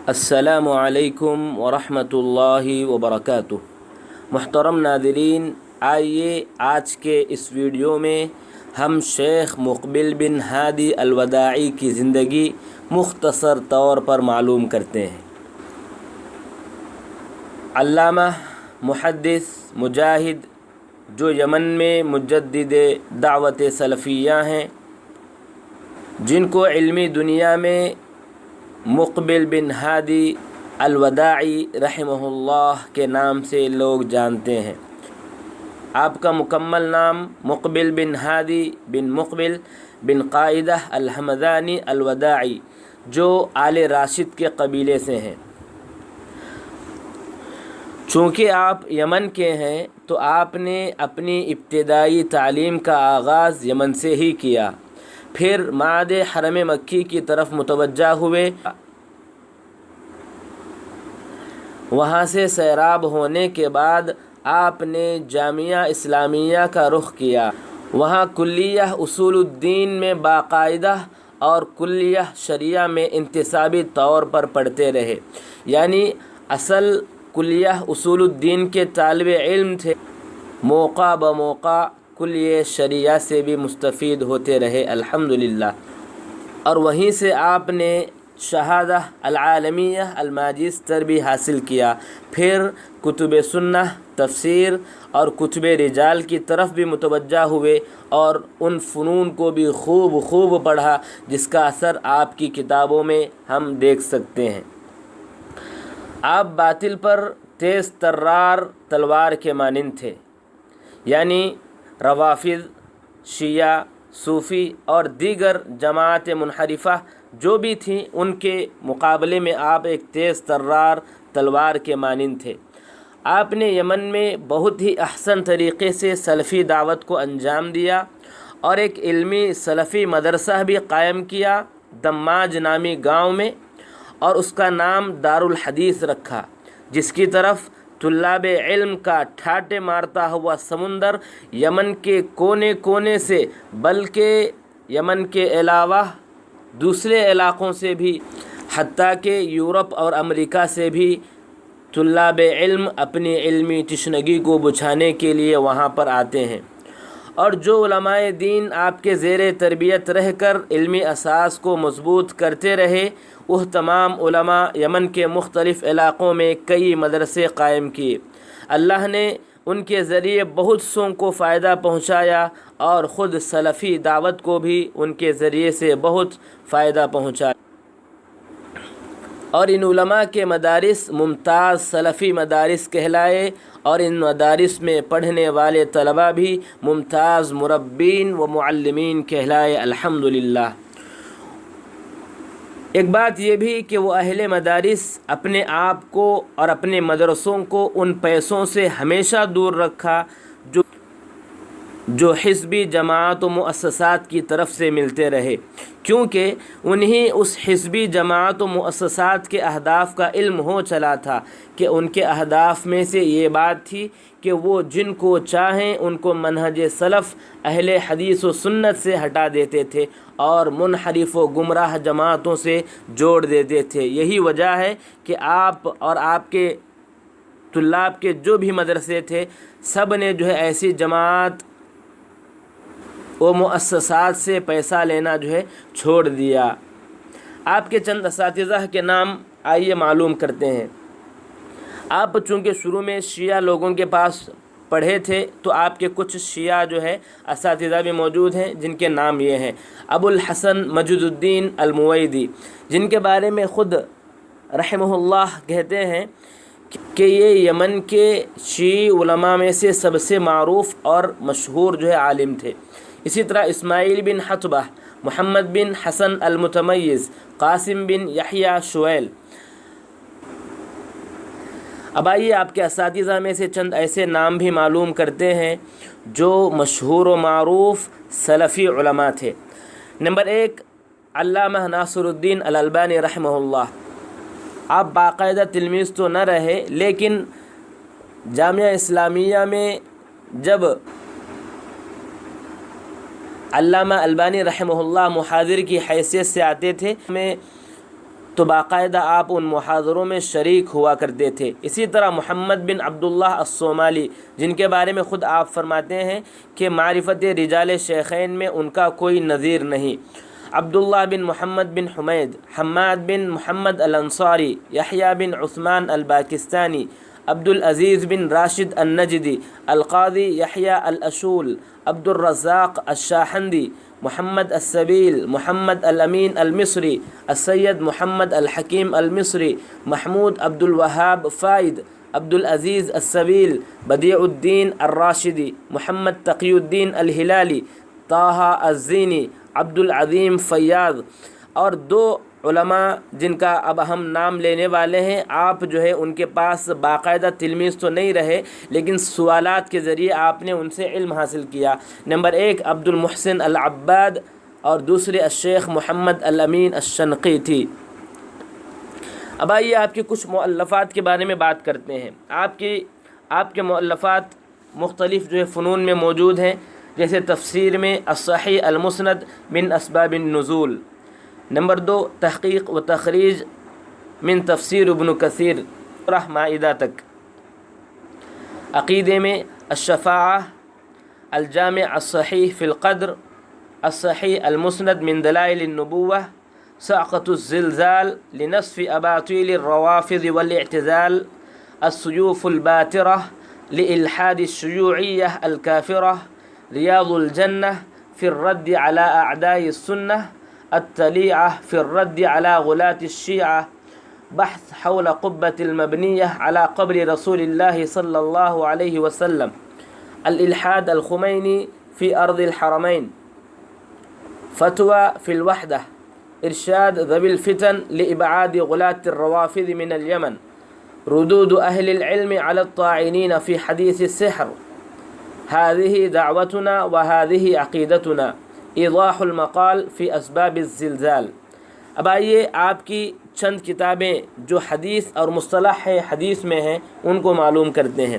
السلام علیکم ورحمۃ اللہ وبرکاتہ۔ محترم ناظرین، آئیے آج کے اس ویڈیو میں ہم شیخ مقبل بن ہادی الوداعی کی زندگی مختصر طور پر معلوم کرتے ہیں۔ علامہ، محدث، مجاہد، جو یمن میں مجدد دعوت سلفیہ ہیں، جن کو علمی دنیا میں مقبل بن ہادی الوداعی رحمہ اللہ کے نام سے لوگ جانتے ہیں۔ آپ کا مکمل نام مقبل بن ہادی بن مقبل بن قائدہ الحمدانی الوداعی، جو آل راشد کے قبیلے سے ہیں۔ چونکہ آپ یمن کے ہیں تو آپ نے اپنی ابتدائی تعلیم کا آغاز یمن سے ہی کیا، پھر معہد حرم مکی کی طرف متوجہ ہوئے۔ وہاں سے سیراب ہونے کے بعد آپ نے جامعہ اسلامیہ کا رخ کیا۔ وہاں کلیہ اصول الدین میں باقاعدہ اور کلیہ شریعہ میں انتصابی طور پر پڑھتے رہے، یعنی اصل کلیہ اصول الدین کے طالب علم تھے، موقع بموقع کلیہ شریعہ سے بھی مستفید ہوتے رہے الحمدللہ۔ اور وہیں سے آپ نے شہادہ العالمیہ الماجسٹر بھی حاصل کیا، پھر کتب سنہ، تفسیر اور کتب رجال کی طرف بھی متوجہ ہوئے اور ان فنون کو بھی خوب پڑھا جس کا اثر آپ کی کتابوں میں ہم دیکھ سکتے ہیں۔ آپ باطل پر تیز ترار تلوار کے مانند تھے، یعنی روافض، شیعہ، صوفی اور دیگر جماعت منحرفہ جو بھی تھیں، ان کے مقابلے میں آپ ایک تیز ترار تلوار کے مانند تھے۔ آپ نے یمن میں بہت ہی احسن طریقے سے سلفی دعوت کو انجام دیا اور ایک علمی سلفی مدرسہ بھی قائم کیا دماج نامی گاؤں میں، اور اس کا نام دارالحدیث رکھا، جس کی طرف طلاب علم کا ٹھاٹے مارتا ہوا سمندر یمن کے کونے کونے سے، بلکہ یمن کے علاوہ دوسرے علاقوں سے بھی، حتیٰ کہ یورپ اور امریکہ سے بھی طلاب علم اپنی علمی تشنگی کو بجھانے کے لیے وہاں پر آتے ہیں۔ اور جو علماء دین آپ کے زیر تربیت رہ کر علمی اساس کو مضبوط کرتے رہے، وہ تمام علماء یمن کے مختلف علاقوں میں کئی مدرسے قائم کیے۔ اللہ نے ان کے ذریعے بہت سوں کو فائدہ پہنچایا اور خود سلفی دعوت کو بھی ان کے ذریعے سے بہت فائدہ پہنچایا۔ اور ان علماء کے مدارس ممتاز سلفی مدارس کہلائے، اور ان مدارس میں پڑھنے والے طلباء بھی ممتاز مربین و معلمین کہلائے الحمدللہ۔ ایک بات یہ بھی کہ وہ اہل مدارس اپنے آپ کو اور اپنے مدرسوں کو ان پیسوں سے ہمیشہ دور رکھا جو حزبی جماعت و مؤسسات کی طرف سے ملتے رہے، کیونکہ انہیں اس حزبی جماعت و مؤسسات کے اہداف کا علم ہو چلا تھا کہ ان کے اہداف میں سے یہ بات تھی کہ وہ جن کو چاہیں ان کو منہج سلف اہل حدیث و سنت سے ہٹا دیتے تھے اور منحرف و گمراہ جماعتوں سے جوڑ دیتے تھے۔ یہی وجہ ہے کہ آپ اور آپ کے طلاب کے جو بھی مدرسے تھے، سب نے جو ہے ایسی جماعت و مؤسسات سے پیسہ لینا جو ہے چھوڑ دیا۔ آپ کے چند اساتذہ کے نام آئیے معلوم کرتے ہیں۔ آپ چونکہ شروع میں شیعہ لوگوں کے پاس پڑھے تھے تو آپ کے کچھ شیعہ جو ہے اساتذہ بھی موجود ہیں، جن کے نام یہ ہیں: ابو الحسن مجد الدین المویدی، جن کے بارے میں خود رحمہ اللہ کہتے ہیں کہ یہ یمن کے شیعی علماء میں سے سب سے معروف اور مشہور جو ہے عالم تھے۔ اسی طرح اسماعیل بن حطبہ، محمد بن حسن المتمیز، قاسم بن یحییٰ شویل۔ اب آئیے آپ کے اساتذہ میں سے چند ایسے نام بھی معلوم کرتے ہیں جو مشہور و معروف سلفی علماء تھے۔ نمبر 1، علامہ ناصر الدین الالبانی رحمہ اللہ۔ آپ باقاعدہ تلمیذ تو نہ رہے، لیکن جامعہ اسلامیہ میں جب علامہ البانی رحمہ اللہ محاضر کی حیثیت سے آتے تھے، میں تو باقاعدہ آپ ان محاضروں میں شریک ہوا کرتے تھے۔ اسی طرح محمد بن عبداللہ الصومالی، جن کے بارے میں خود آپ فرماتے ہیں کہ معرفت رجال شیخین میں ان کا کوئی نظیر نہیں۔ عبداللہ بن محمد بن حمید، حماد بن محمد الانصاری، یحییٰ بن عثمان الباکستانی، عبدالعزیز بن راشد النجدی، القاضی یحییٰ الاشول، عبد الرزاق الشاہندی، محمد السبیل، محمد الامین المصری، السید محمد الحکیم المصری، محمود عبد الوہاب فائد، عبدالعزیز السبیل، بدیع الدین الراشدی، محمد تقی الدین الہلالی، طه الزینی، عبد العظیم فیاض، اور دو علماء جن کا اب ہم نام لینے والے ہیں۔ آپ جو ہے ان کے پاس باقاعدہ تلمیذ تو نہیں رہے، لیکن سوالات کے ذریعے آپ نے ان سے علم حاصل کیا۔ نمبر 1 عبد المحسن العباد، اور دوسرے الشیخ محمد الامین الشنقیطی۔ اب آئیے آپ کے کچھ مؤلفات کے بارے میں بات کرتے ہیں۔ آپ کے مؤلفات مختلف جو ہے فنون میں موجود ہیں، جیسے تفسیر میں الصحیح المسند من اسباب النزول۔ نمبر 2 تحقیق و تخریج من تفسیر ابن کثیر سورہ مائدہ تک۔ عقیدے میں الشفاعہ، الجامع الصحیح فی القدر، الصحیح المسند من دلائل النبوہ، صعقۃ الزلزال لنصف اباطیل الروافض والاعتزال، السیوف الباترہ لإلحاد الشیوعیہ الکافرہ، ریاض الجنہ فی الرد علی اعداء السنہ، الطلیعہ فی الرد علی غلاة الشیعہ، بحث حول قبة المبنیہ علی قبر رسول اللہ صلی اللہ علیہ وسلم، الالحاد الخمینی فی ارض الحرمین، فتوى فی الوحدہ، ارشاد ذوی الفتن لإبعاد غلاة الروافض من اليمن، ردود اہل العلم علی الطاعنین فی حدیث السحر، هذه دعوتنا وهذه عقیدتنا، ایضاح المقال فی اسباب الزلزال۔ اب آئیے آپ کی چند کتابیں جو حدیث اور مصطلح حدیث میں ہیں ان کو معلوم کرتے ہیں۔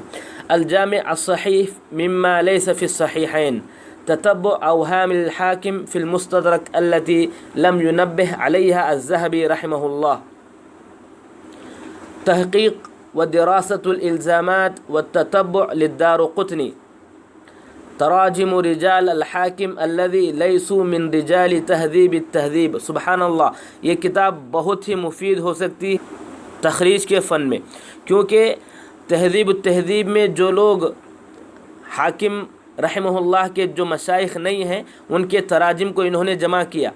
الجامع الصحیح مما لیس فی الصحیحین، تتبع اوہام الحاکم فی المستدرک التي لم ينبه علیها الذهبی رحمہ اللہ، تحقیق ودراست الالزامات والتتبع للدارقطنی، تراجم رجال الحاکم الذی لیسوا من رجال تہذیب التہذیب۔ سبحان اللہ، یہ کتاب بہت ہی مفید ہو سکتی ہے تخریج کے فن میں، کیونکہ تہذیب التہذیب میں جو لوگ حاکم رحمہ اللہ کے جو مشائخ نہیں ہیں ان کے تراجم کو انہوں نے جمع کیا،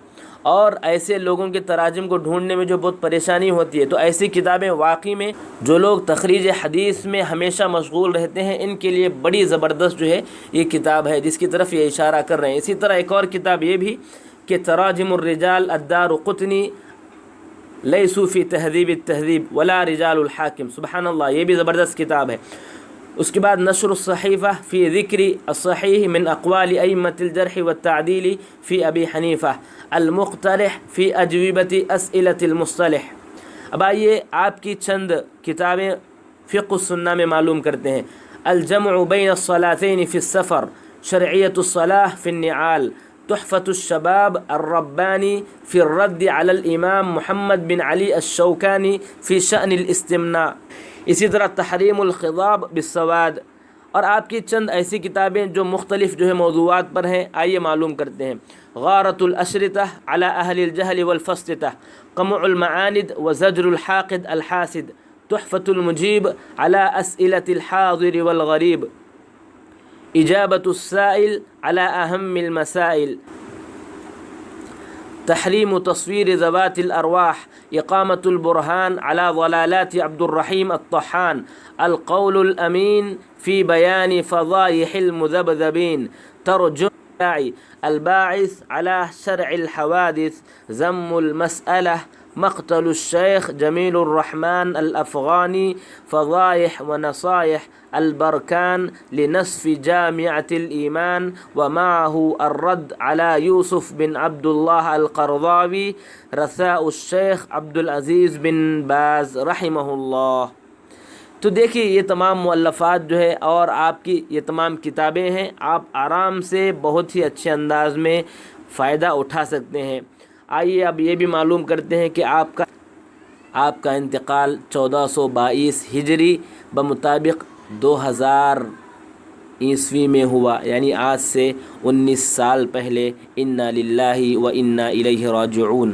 اور ایسے لوگوں کے تراجم کو ڈھونڈنے میں جو بہت پریشانی ہوتی ہے، تو ایسی کتابیں واقعی میں جو لوگ تخریج حدیث میں ہمیشہ مشغول رہتے ہیں ان کے لیے بڑی زبردست جو ہے یہ کتاب ہے جس کی طرف یہ اشارہ کر رہے ہیں۔ اسی طرح ایک اور کتاب یہ بھی کہ تراجم الرجال الدارقطنی لیسوا فی تہذیب التہذیب ولا رجال الحاکم۔ سبحان اللہ، یہ بھی زبردست کتاب ہے۔ اس کے بعد نشر الصحیفہ فی ذکر الصحیح من اقوال ائمۃ الجرح والتعدیل فی ابی حنیفہ، المقترح فی اجوبۃ اسئلۃ المصطلح۔ اب آئیے آپ کی چند کتابیں فقہ السنہ میں معلوم کرتے ہیں۔ الجمع بین الصلاتین فی السفر، شرعیۃ الصلاۃ فی النعال، تحفۃ الشباب الربانی فی الرد علی الامام محمد بن علی الشوکانی فی شأن الاستمناء، اسی طرح تحریم الخضاب بالسواد، اور آپ کی چند ایسی کتابیں جو مختلف جو ہے موضوعات پر ہیں، آئیے معلوم کرتے ہیں۔ غارۃ الاشرطہ علی اہل الجہل والفسطہ، قمع المعاند وزجر الحاقد الحاسد، تحفۃ المجیب علی اسئلۃ الحاضر والغریب، اجابۃ السائل علی اہم المسائل، تحریم تصویر ذوات الارواح، اقامۃ البرہان علی ضلالات عبد الرحیم الطحان، القول الامین فی بیان فضائح المذبذبین، ترجمہ الباعث علی شرع الحوادث، ذم المسألہ، مقتل الشیخ جمیل الرحمن الافغانی، فضائح و نصائح البرکان لنصف جامعة الایمان، ومعه الرد على یوسف بن عبد اللہ القرضاوی، رثاء الشیخ عبدالعزیز بن باز رحمہ اللہ۔ تو دیکھیے یہ تمام مؤلفات جو ہے اور آپ کی یہ تمام کتابیں ہیں، آپ آرام سے بہت ہی اچھے انداز میں فائدہ اٹھا سکتے ہیں۔ آئیے اب یہ بھی معلوم کرتے ہیں کہ آپ کا آپ کا انتقال 1422 ہجری بمطابق 2000 عیسوی میں ہوا، یعنی آج سے 19 سال پہلے۔ انا للہ و انا الیہ راجعون۔